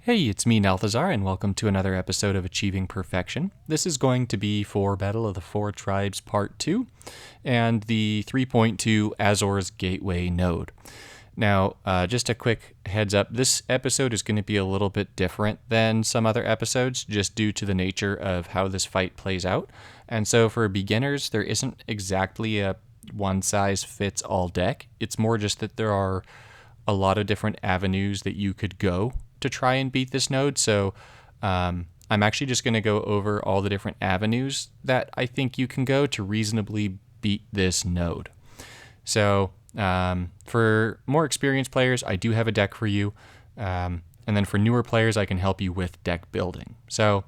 Hey, it's me, Nalthazar, and welcome to another episode of Achieving Perfection. This is going to be for Battle of the Four Tribes Part 2 and the 3.2 Azor's Gateway node. Now, just a quick heads up, this episode is going to be a little bit different than some other episodes just due to the nature of how this fight plays out. And so for beginners, there isn't exactly a one-size-fits-all deck. It's more just that there are a lot of different avenues that you could go to try and beat this node. So I'm actually just going to go over all the different avenues that I think you can go to reasonably beat this node. So for more experienced players, I do have a deck for you. And then for newer players, I can help you with deck building. So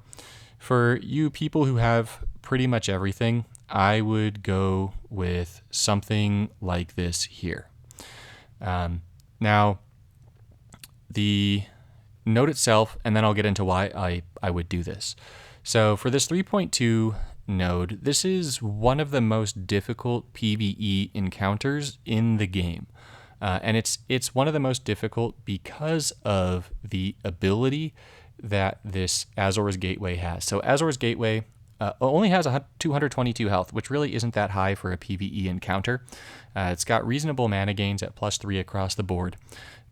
for you people who have pretty much everything, I would go with something like this here. Now, the node itself, and then I'll get into why I would do this. So for this 3.2 node, this is one of the most difficult PvE encounters in the game. And it's one of the most difficult because of the ability that this Azor's Gateway has. So Azor's Gateway only has 222 health, which really isn't that high for a PvE encounter. It's got reasonable mana gains at +3 across the board.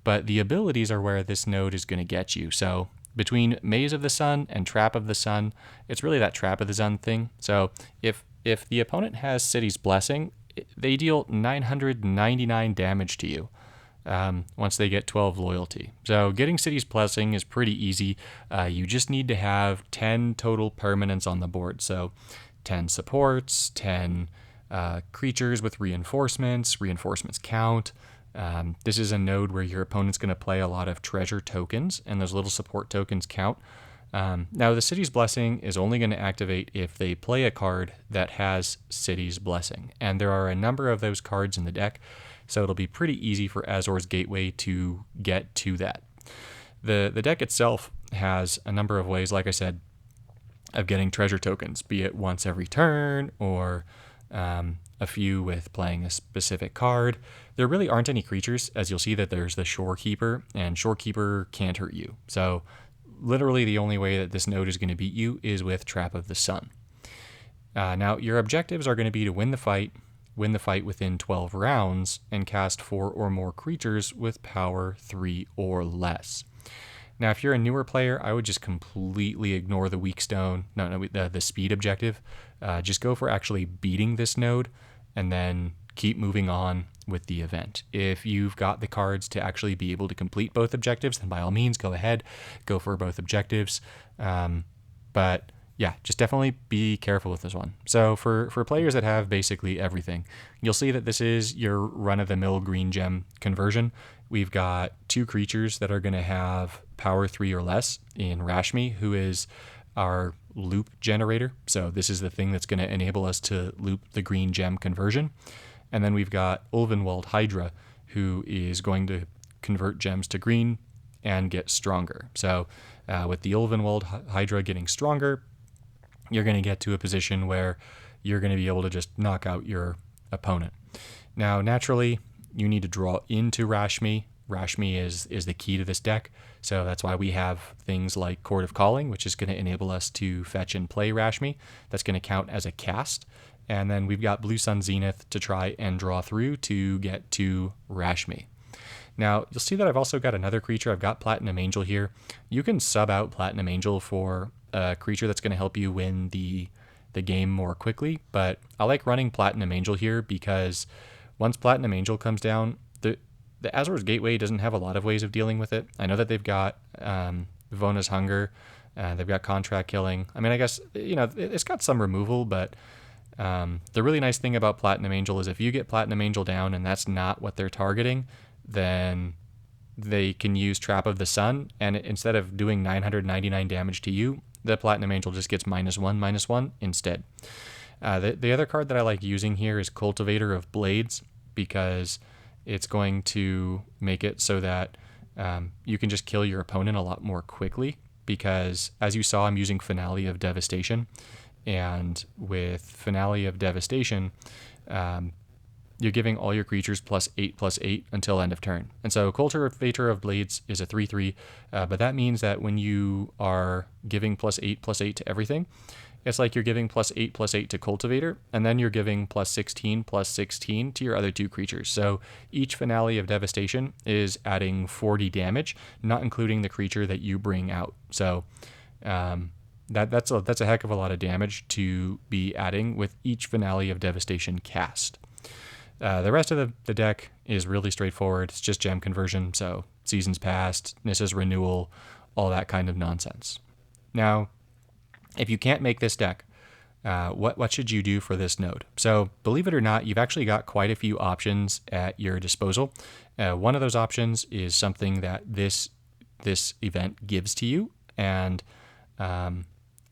But the abilities are where this node is going to get you. So between Maze of the Sun and Trap of the Sun, it's really that Trap of the Sun thing. So if the opponent has City's Blessing, they deal 999 damage to you once they get 12 loyalty. So getting City's Blessing is pretty easy. You just need to have 10 total permanents on the board. So 10 supports, 10 creatures with reinforcements. Reinforcements count. This is a node where your opponent's going to play a lot of treasure tokens, and those little support tokens count. Now, the City's Blessing is only going to activate if they play a card that has City's Blessing, and there are a number of those cards in the deck, so it'll be pretty easy for Azor's Gateway to get to that. The deck itself has a number of ways, like I said, of getting treasure tokens, be it once every turn or a few with playing a specific card. There really aren't any creatures, as you'll see that there's the Shorekeeper, and Shorekeeper can't hurt you. So literally the only way that this node is going to beat you is with Trap of the Sun. Now, your objectives are going to be to win the fight within 12 rounds, and cast 4 or more creatures with power 3 or less. Now, if you're a newer player, I would just completely ignore the weak stone, the speed objective. Just go for actually beating this node, and then keep moving on with the event. If you've got the cards to actually be able to complete both objectives, then by all means, go ahead, go for both objectives. But yeah, just definitely be careful with this one. So for players that have basically everything, you'll see that this is your run-of-the-mill green gem conversion. We've got 2 creatures that are going to have power 3 or less in Rashmi, who is our loop generator. So this is the thing that's going to enable us to loop the green gem conversion. And then we've got Ulvenwald Hydra, who is going to convert gems to green and get stronger. So with the Ulvenwald Hydra getting stronger, you're going to get to a position where you're going to be able to just knock out your opponent. Now, naturally, you need to draw into Rashmi. Rashmi is the key to this deck, so that's why we have things like Court of Calling, which is going to enable us to fetch and play Rashmi. That's going to count as a cast. And then we've got Blue Sun Zenith to try and draw through to get to Rashmi. Now, you'll see that I've also got another creature. I've got Platinum Angel here. You can sub out Platinum Angel for a creature that's going to help you win the game more quickly, but I like running Platinum Angel here because once Platinum Angel comes down, the Azor's Gateway doesn't have a lot of ways of dealing with it. I know that they've got Vona's Hunger, they've got Contract Killing. I mean, I guess, it's got some removal, but the really nice thing about Platinum Angel is if you get Platinum Angel down and that's not what they're targeting, then they can use Trap of the Sun, and instead of doing 999 damage to you, the Platinum Angel just gets -1/-1 instead. The other card that I like using here is Cultivator of Blades, because it's going to make it so that you can just kill your opponent a lot more quickly, because as you saw, I'm using Finale of Devastation, and with Finale of Devastation, you're giving all your creatures +8/+8 until end of turn. And so Cultivator of Blades is a 3/3, but that means that when you are giving +8/+8 to everything, it's like you're giving +8/+8 to Cultivator, and then you're giving +16/+16 to your other two creatures. So each Finale of Devastation is adding 40 damage, not including the creature that you bring out. So that's a heck of a lot of damage to be adding with each Finale of Devastation cast. The rest of the deck is really straightforward. It's just gem conversion, so Seasons Past, Nissa's Renewal, all that kind of nonsense. Now, if you can't make this deck, what should you do for this node? So believe it or not, you've actually got quite a few options at your disposal. One of those options is something that this event gives to you, and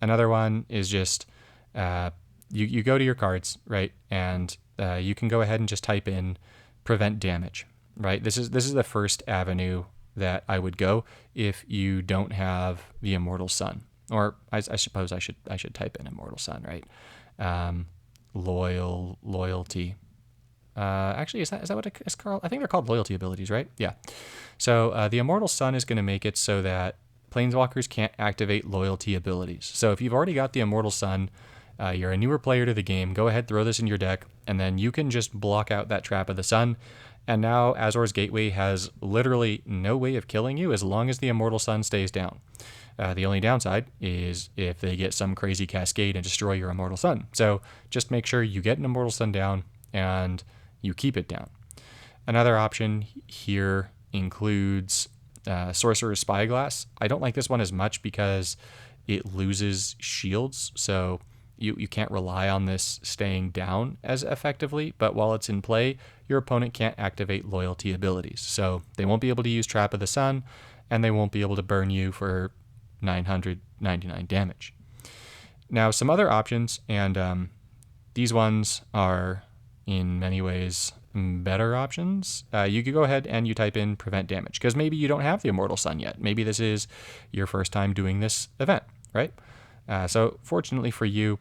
another one is just you go to your cards, right, and you can go ahead and just type in prevent damage, right? This is the first avenue that I would go if you don't have the Immortal Sun. Or I suppose I should type in Immortal Sun, right? Loyalty. Actually, is that what it's called? I think they're called loyalty abilities, right? Yeah. So the Immortal Sun is going to make it so that Planeswalkers can't activate loyalty abilities. So if you've already got the Immortal Sun, you're a newer player to the game, go ahead, throw this in your deck, and then you can just block out that Trap of the Sun. And now Azor's Gateway has literally no way of killing you as long as the Immortal Sun stays down. The only downside is if they get some crazy cascade and destroy your Immortal Sun. So just make sure you get an Immortal Sun down and you keep it down. Another option here includes Sorcerer's Spyglass. I don't like this one as much because it loses shields, so you can't rely on this staying down as effectively, but while it's in play, your opponent can't activate loyalty abilities. So they won't be able to use Trap of the Sun, and they won't be able to burn you for 999 damage. Now, some other options, and these ones are in many ways better options. You could go ahead and you type in prevent damage, because maybe you don't have the Immortal Sun yet. Maybe this is your first time doing this event, right? So fortunately for you,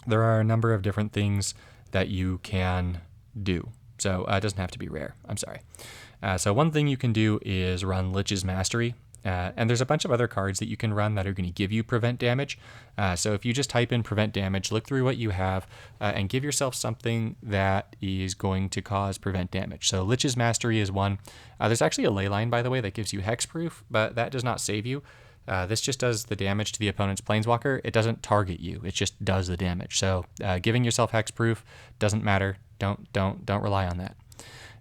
there are a number of different things that you can do. So it doesn't have to be rare. I'm sorry. So one thing you can do is run Lich's Mastery. And there's a bunch of other cards that you can run that are going to give you prevent damage. So if you just type in prevent damage, look through what you have, and give yourself something that is going to cause prevent damage. So Lich's Mastery is one. There's actually a Leyline, by the way, that gives you hexproof, but that does not save you. This just does the damage to the opponent's Planeswalker. It doesn't target you. It just does the damage. So giving yourself hexproof doesn't matter. Don't rely on that.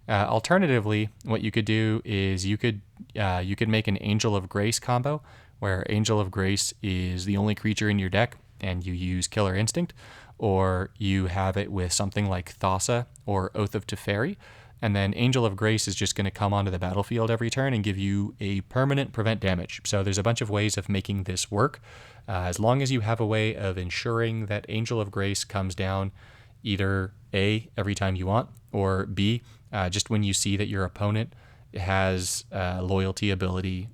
Alternatively, what you could do is you could make an Angel of Grace combo, where Angel of Grace is the only creature in your deck, and you use Killer Instinct, or you have it with something like Thassa or Oath of Teferi, and then Angel of Grace is just going to come onto the battlefield every turn and give you a permanent prevent damage. So there's a bunch of ways of making this work. As long as you have a way of ensuring that Angel of Grace comes down either A, every time you want, or B, just when you see that your opponent has loyalty ability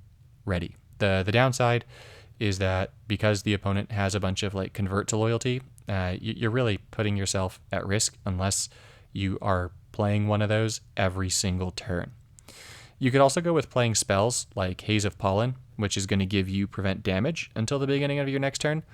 ready. The downside is that because the opponent has a bunch of like convert to loyalty, you're really putting yourself at risk unless you are playing one of those every single turn. You could also go with playing spells like Haze of Pollen, which is going to give you prevent damage until the beginning of your next turn.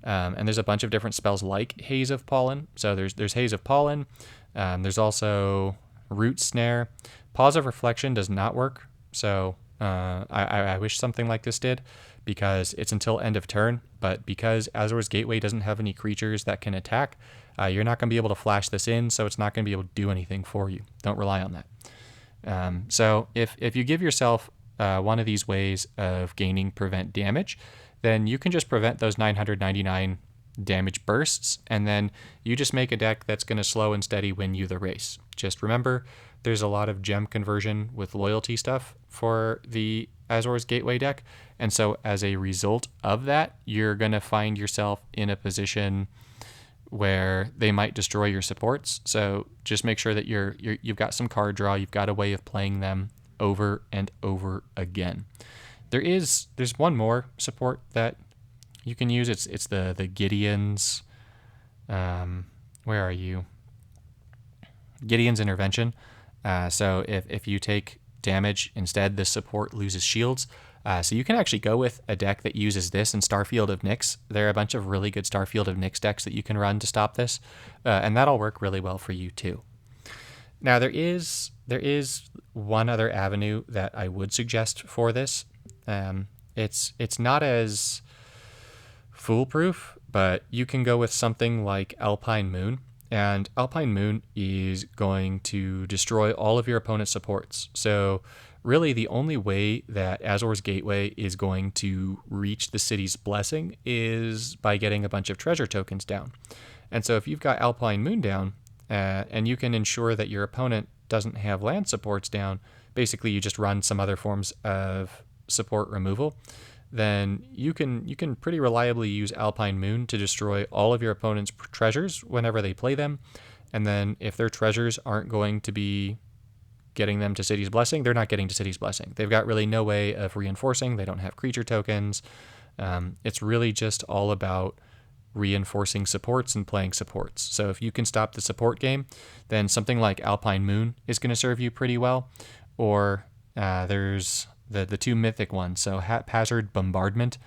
And there's a bunch of different spells like Haze of Pollen. So there's Haze of Pollen. There's also Root Snare. Pause of Reflection does not work. So I wish something like this did, because it's until end of turn. But because Azor's Gateway doesn't have any creatures that can attack, you're not going to be able to flash this in, so it's not going to be able to do anything for you. Don't rely on that. So if you give yourself one of these ways of gaining prevent damage, then you can just prevent those 999 damage bursts, and then you just make a deck that's going to slow and steady win you the race. Just remember, there's a lot of gem conversion with loyalty stuff for the Azor's Gateway deck, and so as a result of that, you're going to find yourself in a position where they might destroy your supports. So just make sure that you've got some card draw, you've got a way of playing them over and over again. There's one more support that you can use. It's the Gideon's. Where are you? Gideon's Intervention. So if you take damage instead, this support loses shields. So you can actually go with a deck that uses this and Starfield of Nyx. There are a bunch of really good Starfield of Nyx decks that you can run to stop this, and that'll work really well for you too. Now there is one other avenue that I would suggest for this. It's not as foolproof, but you can go with something like Alpine Moon. And Alpine Moon is going to destroy all of your opponent's supports. So really the only way that Azor's Gateway is going to reach the city's blessing is by getting a bunch of treasure tokens down. And so if you've got Alpine Moon down, and you can ensure that your opponent doesn't have land supports down, basically you just run some other forms of support removal, then you can pretty reliably use Alpine Moon to destroy all of your opponent's treasures whenever they play them. And then if their treasures aren't going to be getting them to City's Blessing, they're not getting to City's Blessing. They've got really no way of reinforcing. They don't have creature tokens. It's really just all about reinforcing supports and playing supports. So if you can stop the support game, then something like Alpine Moon is going to serve you pretty well. Or there's the two mythic ones. So Haphazard Bombardment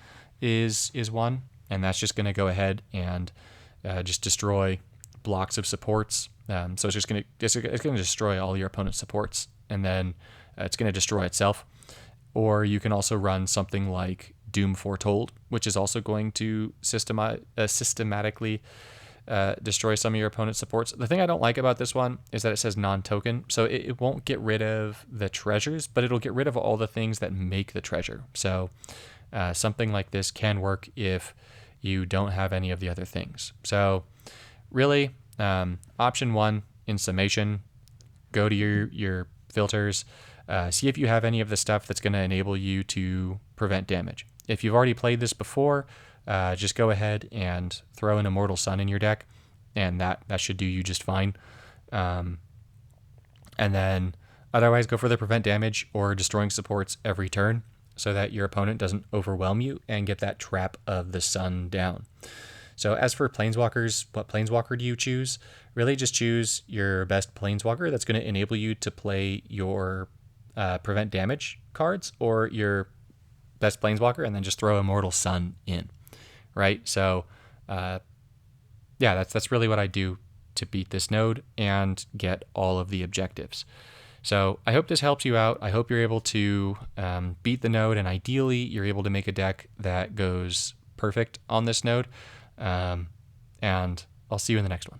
is one, and that's just going to go ahead and just destroy blocks of supports. So it's going to destroy all your opponent's supports, and then it's going to destroy itself. Or you can also run something like Doom Foretold, which is also going to systematically destroy some of your opponent's supports. The thing I don't like about this one is that it says non-token, so it won't get rid of the treasures, but it'll get rid of all the things that make the treasure. So something like this can work if you don't have any of the other things. So really, option one, in summation, go to your filters, see if you have any of the stuff that's going to enable you to prevent damage. If you've already played this before, just go ahead and throw an Immortal Sun in your deck, and that should do you just fine. And then otherwise go for the prevent damage or destroying supports every turn so that your opponent doesn't overwhelm you and get that trap of the sun down. So as for Planeswalkers, what Planeswalker do you choose? Really just choose your best Planeswalker that's going to enable you to play your prevent damage cards, or your best Planeswalker, and then just throw Immortal Sun in, right? So yeah, that's really what I do to beat this node and get all of the objectives. So I hope this helps you out. I hope you're able to beat the node, and ideally you're able to make a deck that goes perfect on this node. And I'll see you in the next one.